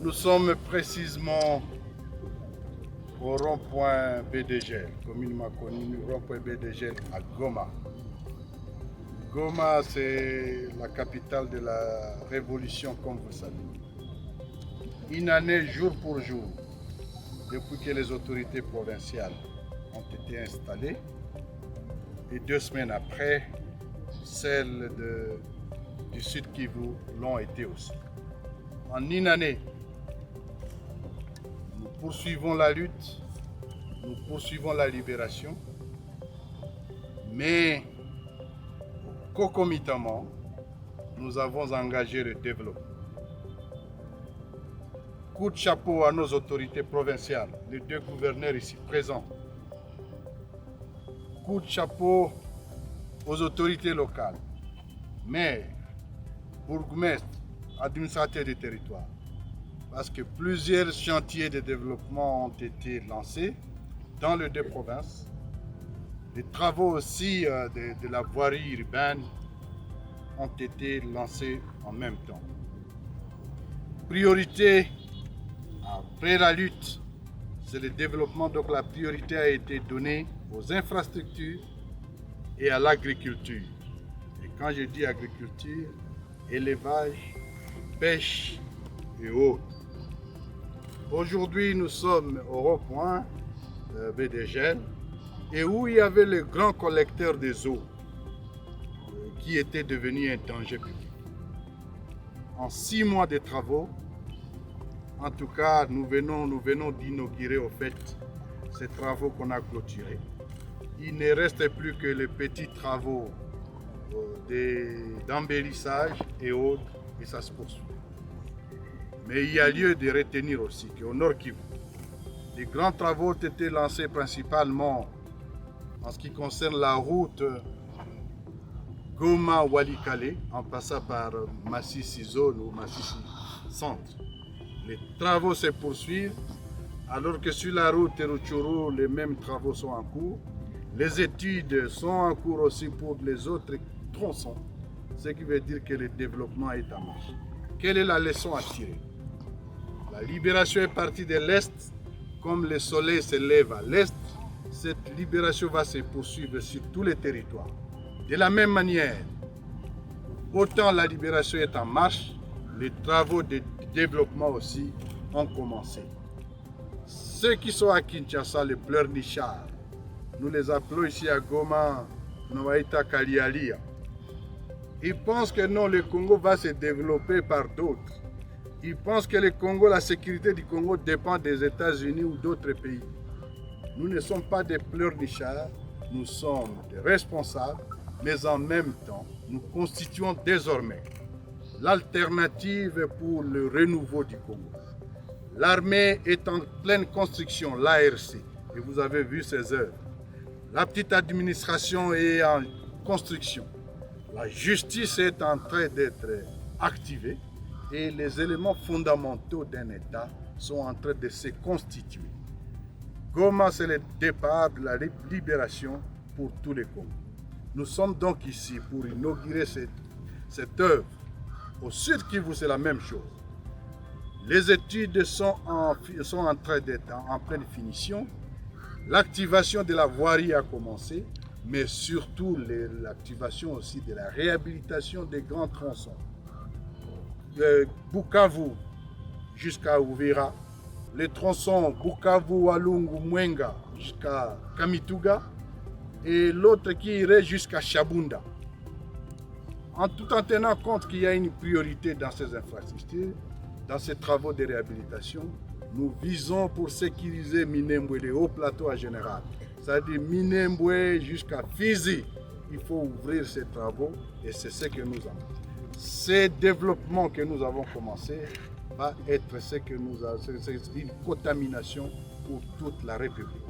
Nous sommes précisément au rond-point BDG, communément connu rond-point BDG à Goma. Goma, c'est la capitale de la révolution, comme vous savez. Une année, jour pour jour, depuis que les autorités provinciales ont été installées, et 2 semaines après, celles du Sud Kivu l'ont été aussi. En une année, nous poursuivons la lutte, nous poursuivons la libération, mais concomitamment, nous avons engagé le développement. Coup de chapeau à nos autorités provinciales, les 2 gouverneurs ici présents. Coup de chapeau aux autorités locales, maires, bourgmestres, administrateurs du territoire. Parce que plusieurs chantiers de développement ont été lancés dans les 2 provinces. Les travaux aussi de la voirie urbaine ont été lancés en même temps. Priorité, après la lutte, c'est le développement. Donc la priorité a été donnée aux infrastructures et à l'agriculture. Et quand je dis agriculture, élevage, pêche et autres. Aujourd'hui, nous sommes au rond-point BDG, et où il y avait le grand collecteur des eaux qui était devenu un danger public. En 6 mois de travaux, en tout cas, nous venons d'inaugurer au fait ces travaux qu'on a clôturés. Il ne reste plus que les petits travaux d'embellissage et autres, et ça se poursuit. Mais il y a lieu de retenir aussi qu'au Nord Kivu, les grands travaux ont été lancés principalement en ce qui concerne la route Goma-Walikale, en passant par Masisi Zone ou Masisi Centre. Les travaux se poursuivent, alors que sur la route Rutshuru, les mêmes travaux sont en cours. Les études sont en cours aussi pour les autres tronçons, ce qui veut dire que le développement est en marche. Quelle est la leçon à tirer? La libération est partie de l'Est, comme le soleil se lève à l'Est, cette libération va se poursuivre sur tous les territoires. De la même manière, autant la libération est en marche, les travaux de développement aussi ont commencé. Ceux qui sont à Kinshasa, les pleurnichards, nous les appelons ici à Goma, Noaïta Kalialia. Ils pensent que non, le Congo va se développer par d'autres. Ils pensent que le Congo, la sécurité du Congo dépend des États-Unis ou d'autres pays. Nous ne sommes pas des pleurnichards, nous sommes des responsables, mais en même temps, nous constituons désormais l'alternative pour le renouveau du Congo. L'armée est en pleine construction, l'ARC, et vous avez vu ses œuvres. La petite administration est en construction. La justice est en train d'être activée et les éléments fondamentaux d'un État sont en train de se constituer. Goma, c'est le départ de la libération pour tous les Congos. Nous sommes donc ici pour inaugurer cette œuvre. Au Sud Kivu, c'est la même chose. Les études sont en train d'être en pleine finition. L'activation de la voirie a commencé, mais surtout l'activation aussi de la réhabilitation des grands tronçons. De Bukavu jusqu'à Uvira, les tronçons Bukavu, Walungu, Mwenga jusqu'à Kamituga et l'autre qui irait jusqu'à Shabunda. Tout en tenant compte qu'il y a une priorité dans ces infrastructures, dans ces travaux de réhabilitation, nous visons pour sécuriser Minembwe, les hauts plateaux en général. C'est-à-dire Minembwe jusqu'à Fizi. Il faut ouvrir ces travaux et c'est ce que nous avons. Ces développements que nous avons commencé va être ce que nous avons, c'est une contamination pour toute la République.